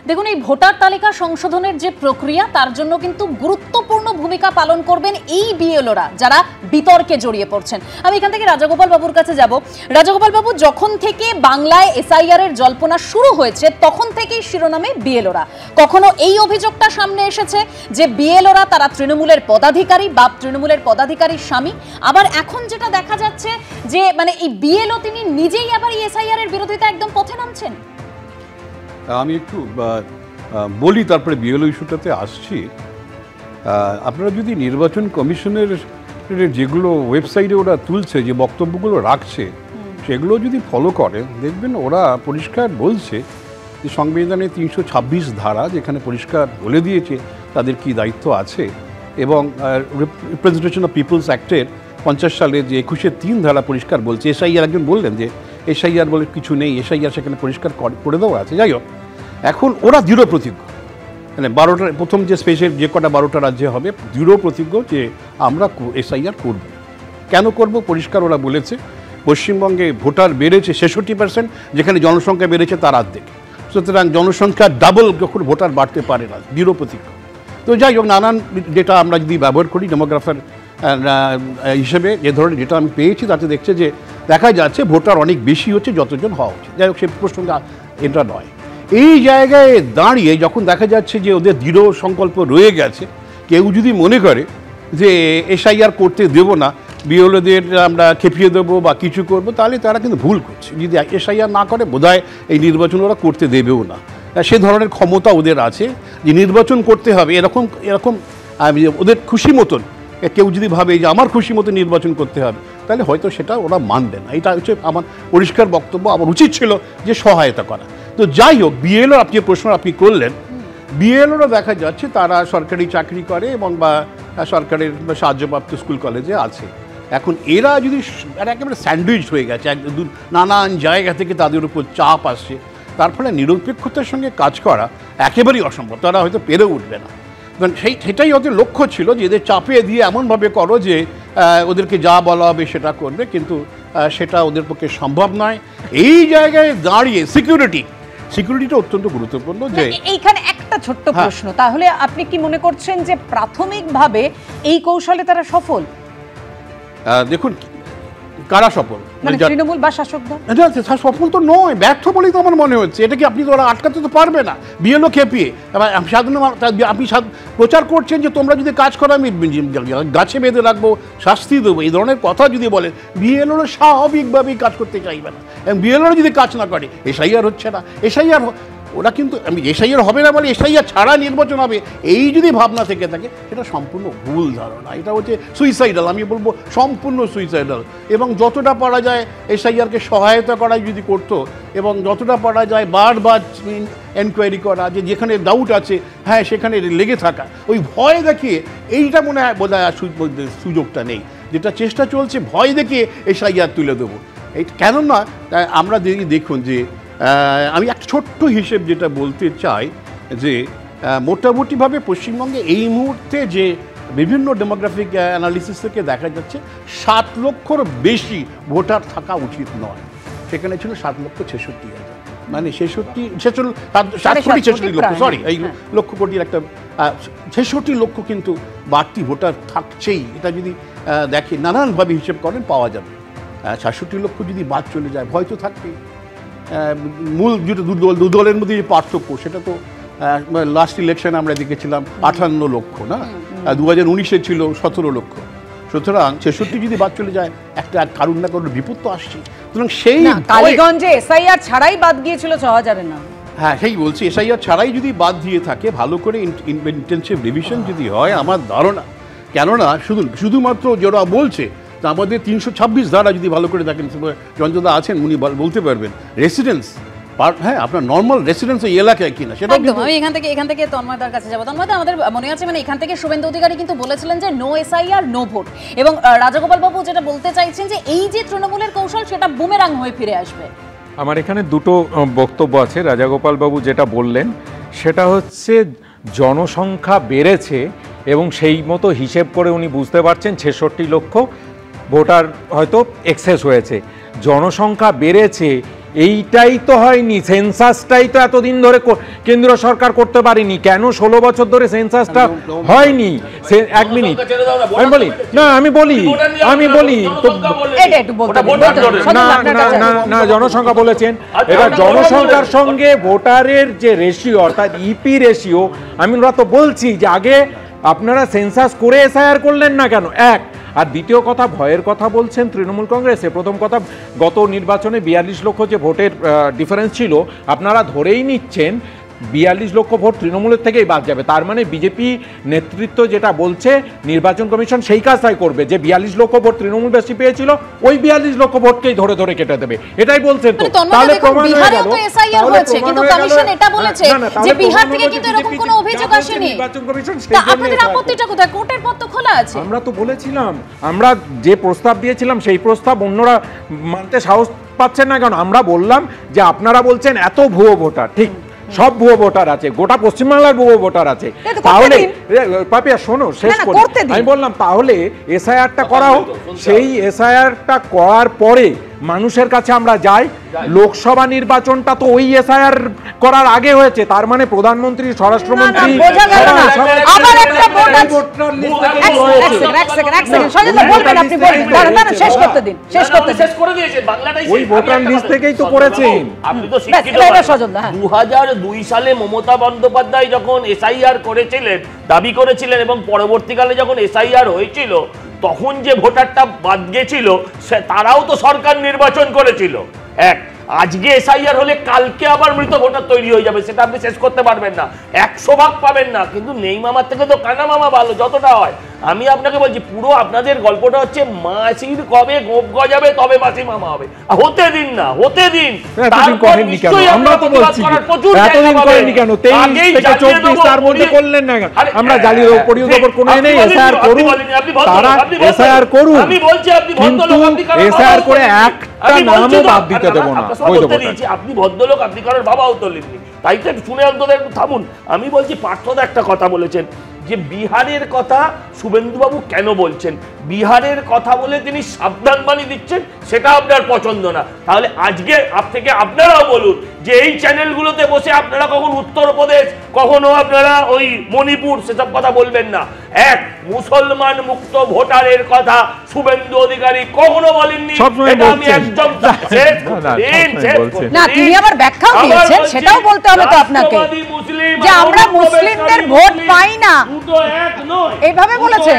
দেখুন, এই ভোটার তালিকা সংশোধনের যে প্রক্রিয়া তার জন্য কিন্তু গুরুত্বপূর্ণ ভূমিকা পালন করবেন এই বিএলওরা যারা বিতর্কে জড়িয়ে পড়ছেন। আমি এখান থেকে রাজাগোপাল বাবুর কাছে যাব। রাজাগোপাল বাবু, যখন থেকে বাংলায় এসআইআর এর জল্পনা শুরু হয়েছে তখন থেকেই শিরোনামে বিএলওরা। কখনো এই অভিযোগটা সামনে এসেছে যে বিএলওরা তারা তৃণমূলের পদাধিকারী বা তৃণমূলের পদাধিকারীর স্বামী, আবার এখন যেটা দেখা যাচ্ছে যে মানে এই বিএলও তিনি নিজেই আবার এই এসআইআর এর বিরোধিতা একদম পথে নামছেন। আমি একটু বলি, তারপরে বিএলও ইস্যুটাতে আসছি। আপনারা যদি নির্বাচন কমিশনের যেগুলো ওয়েবসাইটে ওরা তুলছে, যে বক্তব্যগুলো রাখছে, সেগুলো যদি ফলো করেন দেখবেন ওরা পরিষ্কার বলছে যে সংবিধানের 326 ধারা যেখানে পরিষ্কার বলে দিয়েছে তাদের কি দায়িত্ব আছে, এবং রিপ্রেজেন্টেশন অফ পিপলস অ্যাক্টের 50 সালে যে 21-3 ধারা পরিষ্কার বলছে। এসআইআর একজন বললেন যে এসআইআর বলে কিছু নেই, এসআইআর সেখানে পরিষ্কার করে দেওয়া আছে। যাই হোক, এখন ওরা দৃঢ় প্রতিজ্ঞ, মানে 12টা প্রথম যে স্পেসের যে কটা 12টা রাজ্যে হবে দৃঢ় প্রতিজ্ঞ যে আমরা এসআইআর করব। কেন করব পরিষ্কার ওরা বলেছে। পশ্চিমবঙ্গে ভোটার বেড়েছে 66%, যেখানে জনসংখ্যা বেড়েছে তার অর্ধেক। সুতরাং জনসংখ্যা ডাবল যখন ভোটার বাড়তে পারে না, দৃঢ় প্রতিজ্ঞ। তো যাই হোক, নানান ডেটা আমরা যদি ব্যবহার করি ডেমোগ্রাফার হিসেবে, যে ধরনের ডেটা আমি পেয়েছি তাতে দেখছে যে দেখা যাচ্ছে ভোটার অনেক বেশি হচ্ছে যতজন হওয়া উচিত। যাই হোক, সে প্রশ্নটা এটা নয়। এই জায়গায় দাঁড়িয়ে যখন দেখা যাচ্ছে যে ওদের দৃঢ় সংকল্প রয়ে গেছে, কেউ যদি মনে করে যে এসআইআর করতে দেবো না, বিএলওদের আমরা খেপিয়ে দেবো বা কিছু করবো, তাহলে তারা কিন্তু ভুল করছে। যদি এসআইআর না করে বোধহয় এই নির্বাচন ওরা করতে দেবেও না। সে ধরনের ক্ষমতা ওদের আছে যে নির্বাচন করতে হবে এরকম ওদের খুশি মতন। কেউ যদি ভাবে যে আমার খুশি মতো নির্বাচন করতে হবে, তাহলে হয়তো সেটা ওরা মানবে না। এটা হচ্ছে আমার পরিষ্কার বক্তব্য। আমার উচিত ছিল যে সহায়তা করা। তো যাই হোক, বিএলও আপনি প্রশ্ন আপনি করলেন, বিএলওরা দেখা যাচ্ছে তারা সরকারি চাকরি করে এবং বা সরকারের সাহায্যপ্রাপ্ত স্কুল কলেজে আছে। এখন এরা যদি একেবারে স্যান্ডউইচ হয়ে গেছে, নানান জায়গা থেকে তাদের উপর চাপ আসছে, তার ফলে নিরপেক্ষতার সঙ্গে কাজ করা একেবারেই অসম্ভব। তারা হয়তো পেরে উঠবে না। সেটাই ওদের লক্ষ্য ছিল যে এদের চাপিয়ে দিয়ে এমনভাবে করো যে ওদেরকে যা বলা হবে সেটা করবে, কিন্তু সেটা ওদের পক্ষে সম্ভব নয়। এই জায়গায় দাঁড়িয়ে সিকিউরিটিটা অত্যন্ত গুরুত্বপূর্ণ। যে এইখানে একটা ছোট্ট প্রশ্ন, তাহলে আপনি কি মনে করছেন যে প্রাথমিকভাবে এই কৌশলে তারা সফল? দেখুন, কারা সফল, মানে তৃণমূল বা শাসকদল? সফল তো নয়, ব্যর্থ বলেই তো আমার মনে হচ্ছে। এটা কি আপনি তো ওরা আটকাতে তো পারবে না, বিএলও খেপিয়ে। সাধারণ আপনি প্রচার করছেন যে তোমরা যদি কাজ করো আমি গাছে বেঁধে রাখবো, শাস্তি দেবো, এই ধরনের কথা যদি বলেন, বিএলওরা স্বাভাবিকভাবেই কাজ করতে চাইবে না। এবং বিএলওরা যদি কাজ না করে, এসআইআর হচ্ছে না। এসআইআর ওরা কিন্তু এসআইআর হবে না বলে এসআইআর ছাড়া নির্বাচন হবে, এই যদি ভাবনা থেকে থাকে, এটা সম্পূর্ণ ভুল ধারণা। এটা হচ্ছে সুইসাইডাল, আমি বলবো সম্পূর্ণ সুইসাইডাল। এবং যতটা পারা যায় এসআইআরকে সহায়তা করাই যদি করতো, এবং যতটা পারা যায় বারবার এনকোয়ারি করা, যে যেখানে ডাউট আছে হ্যাঁ সেখানে লেগে থাকা, ওই ভয় দেখিয়ে এইটা মনে হয় বোধ হয় সুযোগটা নেই। যেটা চেষ্টা চলছে ভয় দেখিয়ে এসআইআর তুলে দেবো, এই কেননা আমরা দেখুন যে আমি একটা ছোট্ট হিসেব যেটা বলতে চাই যে মোটামুটিভাবে পশ্চিমবঙ্গে এই মুহূর্তে যে বিভিন্ন ডেমোগ্রাফিক অ্যানালিসিস থেকে দেখা যাচ্ছে 7 লক্ষর বেশি ভোটার থাকা উচিত নয়। সেখানে ছিল 7,66,000, মানে 66 লক্ষ, সরি এই লক্ষ কোটির একটা 66 লক্ষ কিন্তু বাড়তি ভোটার থাকছেই। এটা যদি দেখে নানানভাবে হিসেব করেন পাওয়া যাবে। 66 লক্ষ যদি বাদ চলে যায় ভয় তো থাকবেই। মূল যেটা দু দলের মধ্যে যে পার্থক্য, সেটা তো লাস্ট ইলেকশনে আমরা দেখেছিলাম 58 লক্ষ না, 2019-এ ছিল 17 লক্ষ। সুতরাং 66 যদি বাদ চলে যায়, একটা কারণ না কারণ বিপদ তো আসছে। সুতরাং সেই কালীগঞ্জে এসআইআর ছাড়াই বাদ গিয়েছিল 6000-এর না। হ্যাঁ, সেই বলছি, এসআইআর ছাড়াই যদি বাদ দিয়ে থাকে, ভালো করে ইন্টেনসিভ রিভিশন যদি হয়, আমার ধারণা, কেননা শুধুমাত্র যারা বলছে তা আমাদের 326 ধারা যদি ভালো করে দেখেন, জঞ্জদা আছেন উনি বলতে পারবেন, রেসিডেন্স, হ্যাঁ আপনার নর্মাল রেসিডেন্স এই এলাকায় কিনা সেটা। আমি এখান থেকে তন্ময়দার কাছে যাবো। তন্ময়দা, আমাদের মনে আছে মানে এখান থেকে শুভেন্দু অধিকারী কিন্তু বলেছিলেন যে নো এসআইআর নো ভোট, এবং রাজাগোপাল বাবু যেটা বলতে চাইছেন যে এই যে তৃণমূলের কৌশল সেটা বুমেরাং হয়ে ফিরে আসবে। আমার এখানে দুটো বক্তব্য আছে। রাজাগোপাল বাবু যেটা বললেন সেটা হচ্ছে জনসংখ্যা বেড়েছে এবং সেই মতো হিসেব করে উনি বুঝতে পারছেন 66 লক্ষ ভোটার হয়তো এক্সেস হয়েছে। জনসংখ্যা বেড়েছে এইটাই তো হয়নি, সেন্সাসটাই তো এতদিন ধরে কেন্দ্র সরকার করতে পারেনি। কেন 16 বছর ধরে সেন্সাসটা হয়নি? এক মিনিট আমি বলি তো না, জনসংখ্যা বলেছেন, এবার জনসংখ্যার সঙ্গে ভোটারের যে রেশিও অর্থাৎ ইপি রেশিও, আমি ওরা তো বলছি যে আগে আপনারা সেন্সাস করে এসআইআর করলেন না কেন? এক আর দ্বিতীয় কথা, ভয়ের কথা বলছেন তৃণমূল কংগ্রেসে। প্রথম কথা, গত নির্বাচনে 42 লক্ষ যে ভোটের ডিফারেন্স ছিল, আপনারা ধরেই নিচ্ছেন 42 লক্ষ ভোট তৃণমূলের থেকেই বাদ যাবে। তার মানে বিজেপি নেতৃত্ব যেটা বলছে, নির্বাচন কমিশন সেই কাজটাই করবে, যে 42 লক্ষ ভোট তৃণমূল বেশি পেয়েছিল, ওই 42 লক্ষ ভোটকেই ধরে ধরে কেটে দেবে, এটাই বলছেন। তো তাহলে প্রমাণ হয়ে গেল, কিন্তু কমিশন এটা বলেছে যে বিহার থেকে কিন্তু এরকম কোনো অভিযোগ আসেনি। নির্বাচন কমিশন আপনাদের আপত্তিটা কোথায়? কোর্টের পথ তো খোলা আছে। আমরা তো বলেছিলাম, আমরা যে প্রস্তাব দিয়েছিলাম সেই প্রস্তাব অন্যরা মানতে সাহস পাচ্ছেন না। কারণ আমরা বললাম যে আপনারা বলছেন এত ভুয়ো ভোটার, ঠিক সব ভুয়ো ভোটার আছে, গোটা পশ্চিমবাংলার ভুয়ো ভোটার আছে, তাহলে পাপিয়া শোনো শেষ করে, আমি বললাম তাহলে এসআইআরটা করা হোক। সেই এসআইআরটা করার পরে মানুষের কাছে আমরা যাই। লোকসভা নির্বাচনটা তো ওই এসআইআর করার আগে হয়েছে, তার মানে প্রধানমন্ত্রী, স্বরাষ্ট্রমন্ত্রী ওই ভোটার লিস্ট থেকেই তো করেছেন। 2002 সালে মমতা বন্দ্যোপাধ্যায় যখন এসআইআর করেছিলেন, দাবি করেছিলেন, এবং পরবর্তীকালে যখন এসআইআর হয়েছিল তখন যে ভোটারটা বাদ গেছিল তারাও তো সরকার নির্বাচন করেছিল। এক, আজকে এসআইআর হলে কালকে আবার মৃত ভোটার তৈরি হয়ে যাবে, সেটা আপনি শেষ করতে পারবেন না, 100 ভাগ পাবেন না। কিন্তু নেই মামার থেকে তো কানা মামা ভালো, যতটা হয়। আমি আপনাকে বলছি, পুরো আপনাদের গল্পটা হচ্ছে মাসির কবে গোপ গজাবে তবে মাসি মামা হবে। হতে দিন না, হতে দিন। তারপর নিশ্চয়ই আমরা তো বলছি এতদিন করেননি কেন? 23 থেকে 24 তার মধ্যে করলেন না কেন? আমরা জালির পরিয়োগ খবর কোনো নেই, এসআইআর করুন, তারা এসআইআর করুন, আমি বলছি আপনি কিন্তু এসআইআর করে একটা নামও বাদ দিতে দেব না। আপনি ভদ্রলোক, আপনি কারোর বাবাও তোলেননি, তাই তো শুনে অন্তত একটু থামুন। আমি বলছি, পার্থদা একটা কথা বলেছেন যে বিহারের কথা শুভেন্দুবাবু কেন বলছেন, বিহারের কথা বলে তিনি সাবধান বাণী দিচ্ছেন, সেটা আপনার পছন্দ না। তাহলে আজকে থেকে আপনারাও বলুন যে এই চ্যানেলগুলোতে বসে আপনারা কখন উত্তরপ্রদেশ, কখনো আপনারা ওই মণিপুর, সেসব কথা বলবেন না। এক, মুসলমান মুক্ত ভোটারের কথা শুভেন্দু অধিকারী কখনো বলেননি, এটা আমি একদম না, তিনি আবার ব্যাখ্যাও দিয়েছেন, সেটাও বলতে হবে তো আপনাকে, যে আমরা মুসলিমদের ভোট পাই না, এইভাবে বলেছেন।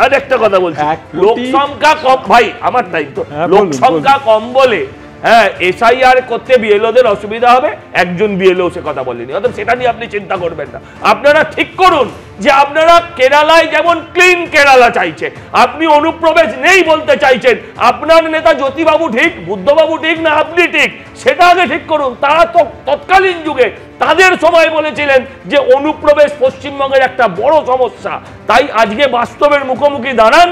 আর একটা কথা বলছি, লোক সংখ্যা কম, ভাই আমার তাই তো, লোক সংখ্যা কম বলে হ্যাঁ এসআইআর করতে বিএলওদের অসুবিধা হবে, একজন বিএলও সে কথা বলেনি, অর্থাৎ সেটা নিয়ে আপনি চিন্তা করবেন না। আপনারা ঠিক করুন যে আপনারা কেরালায় যেমন ক্লিন কেরালা চাইছে, আপনি অনুপ্রবেশ নেই বলতে চাইছেন, আপনার নেতা জ্যোতিবাবু ঠিক, বুদ্ধবাবু ঠিক না আপনি ঠিক, সেটা আগে ঠিক করুন। তারা তো তৎকালীন যুগে তাদের সময় বলেছিলেন যে অনুপ্রবেশ পশ্চিমবঙ্গের একটা বড় সমস্যা, তাই আজকে বাস্তবের মুখোমুখি দাঁড়ান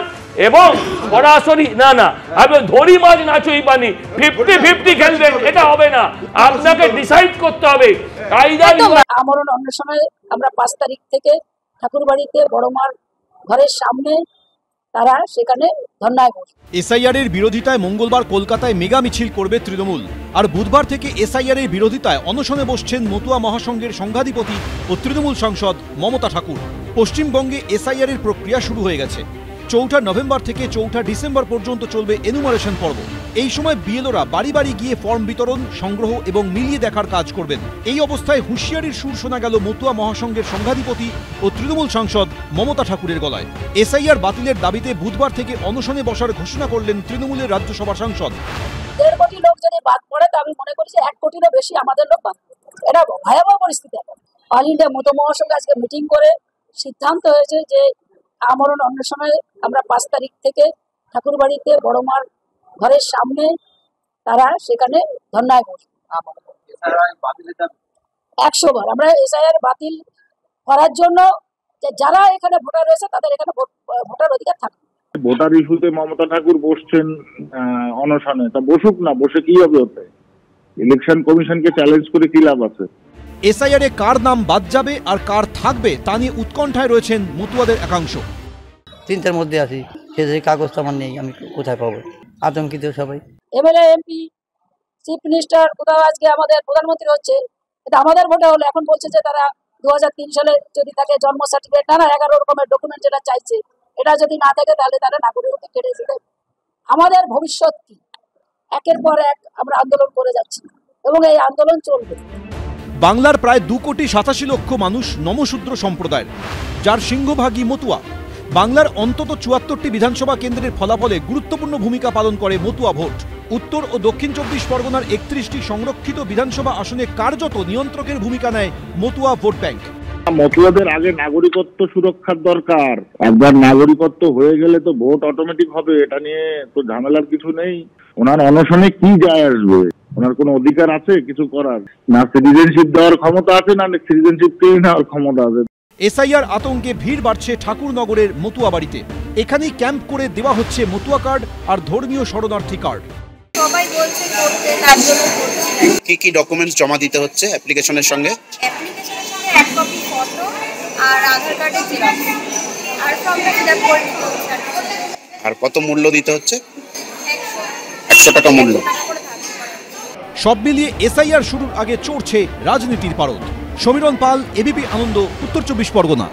এবং সরাসরি না আমি ধরি মাছ নাচুই পানি 50-50 খেলবেন, এটা হবে না, আপনাকে ডিসাইড করতে হবে। আমরণ অন্বেষণে আমরা 5 তারিখ থেকে ঠাকুরবাড়িতে বড়মার ঘরের সামনে তারা সেখানে ধর্নায় বসে। এসআইআর এর বিরোধিতায় মঙ্গলবার কলকাতায় মেগা মিছিল করবে তৃণমূল। আর বুধবার থেকে এসআইআর এর বিরোধিতায় অনশনে বসছেন মতুয়া মহাসংঘের সংঘাধিপতি ও তৃণমূল সাংসদ মমতা ঠাকুর। পশ্চিমবঙ্গে এসআইআর এর প্রক্রিয়া শুরু হয়ে গেছে। 4 নভেম্বর থেকে 4 ডিসেম্বর পর্যন্ত চলবে এনুমারেশন পর্ব। এই সময় বিএলওরা বাড়ি বাড়ি গিয়ে ফর্ম বিতরণ, সংগ্রহ এবং মিলিয়ে দেখার কাজ করবেন। এই অবস্থায় হুঁশিয়ারির সুর শোনা গেল মতুয়া মহাসংঘের সংঘাধিপতি ও তৃণমূল সাংসদ মমতা ঠাকুরের গলায়। এসআইআর বাতিলের দাবিতে বুধবার থেকে অনশনে বসার ঘোষণা করলেন তৃণমূলের রাজ্যসভা সাংসদ। 1.5 কোটি লোক যদি বাদ পড়ে, তো আমি মনে করি যে 1 কোটিরও বেশি আমাদের লোক বাদ পড়ে। এটা ভয়াবহ পরিস্থিতি। অল ইন্ডিয়া মতুয়া মহাসংঘ আজকে মিটিং করে সিদ্ধান্ত হয়েছে যে আমরণ অন্বেষণে আমরা 5 তারিখ থেকে ঠাকুরবাড়িতে বড়মার ঘরের সামনে তারা সেখানে ধর্নায় বসবে। 100 বার আমরা এসআইআর বাতিল করার জন্য, যে যারা এখানে ভোটার রয়েছে তাদের এখানে ভোটার অধিকার থাকবে। ভোটার ইস্যুতে মমতা ঠাকুর বসছেন অনশনে, তা বসুক না, বসে কি হবে? ওতে ইলেকশন কমিশনকে চ্যালেঞ্জ করে কি লাভ আছে? এসআইআর এ কার নাম বাদ যাবে আর কার থাকবে তা নিয়ে উৎকণ্ঠায় রয়েছেন মতুয়াদের একাংশ। চিন্তার মধ্যে আছি, সে কাগজ তো আমার নেই, আমি কোথায় পাবো? আতঙ্কিত সবাই। এমএলএ এমপি চিফ মিনিস্টার, কোথাও আজকে আমাদের প্রধানমন্ত্রী হচ্ছে, এটা আমাদের ভোটে হলো। এখন বলছে যে তারা 2003 সালে যদি তাকে জন্ম সার্টিফিকেট না 11 রকমের ডকুমেন্ট যেটা চাইছে, এটা যদি না থাকে তাহলে তারা নাগরিকত্ব কেড়ে যেতে। আমাদের ভবিষ্যৎ কি? একের পর এক আমরা আন্দোলন করে যাচ্ছি এবং এই আন্দোলন চলবে। বাংলার প্রায় 2,87,00,000 মানুষ নমশূদ্র সম্প্রদায়ের, যার সিংহভাগই মতুয়া। বাংলার অন্তত 74টি বিধানসভা কেন্দ্রের ফলাফলে গুরুত্বপূর্ণ ভূমিকা পালন করে মতুয়া ভোট। উত্তর ও দক্ষিণ 24 পরগনার 31টি সংরক্ষিত বিধানসভা আসনে কার্যত নিয়ন্ত্রকের ভূমিকা নেয় মতুয়া ভোট ব্যাংক। মতুয়াদের আগে নাগরিকত্ব সুরক্ষার দরকার। একবার নাগরিকত্ব হয়ে গেলে তো ভোট অটোমেটিক হবে, এটা নিয়ে তো ঝামেলার কিছু নেই। ওনার অনশনে কি যায় আসবে? ওনার কোনো অধিকার আছে কিছু করার? না সিটিজেনশিপ দেওয়ার ক্ষমতা আছে, না সিটিজেনশিপ কেড়ে নেওয়ার ক্ষমতা আছে। এসআইআর আতঙ্কে ভিড় বাড়ছে ঠাকুরনগরের মতুয়া বাড়িতে। এখানেই ক্যাম্প করে দেওয়া হচ্ছে মতুয়া কার্ড আর ধর্মীয় শরণার্থী কার্ড। সবাই বলছে করতে, তার জন্য করছি। কি কি ডকুমেন্টস জমা দিতে হচ্ছে অ্যাপ্লিকেশনের সঙ্গে? অ্যাপ্লিকেশনের সঙ্গে এক কপি ফটো আর আধার কার্ডের জেরক্স আর ফর্মটা ফিল আপ করে দিতে হচ্ছে। আর কত মূল্য দিতে হচ্ছে? 100 টাকা মূল্য। সব মিলিয়ে এসআইআর শুরুর আগে চড়ছে রাজনীতির পারদ। সমীরণ পাল, এবিপি আনন্দ, উত্তর 24 পরগনা।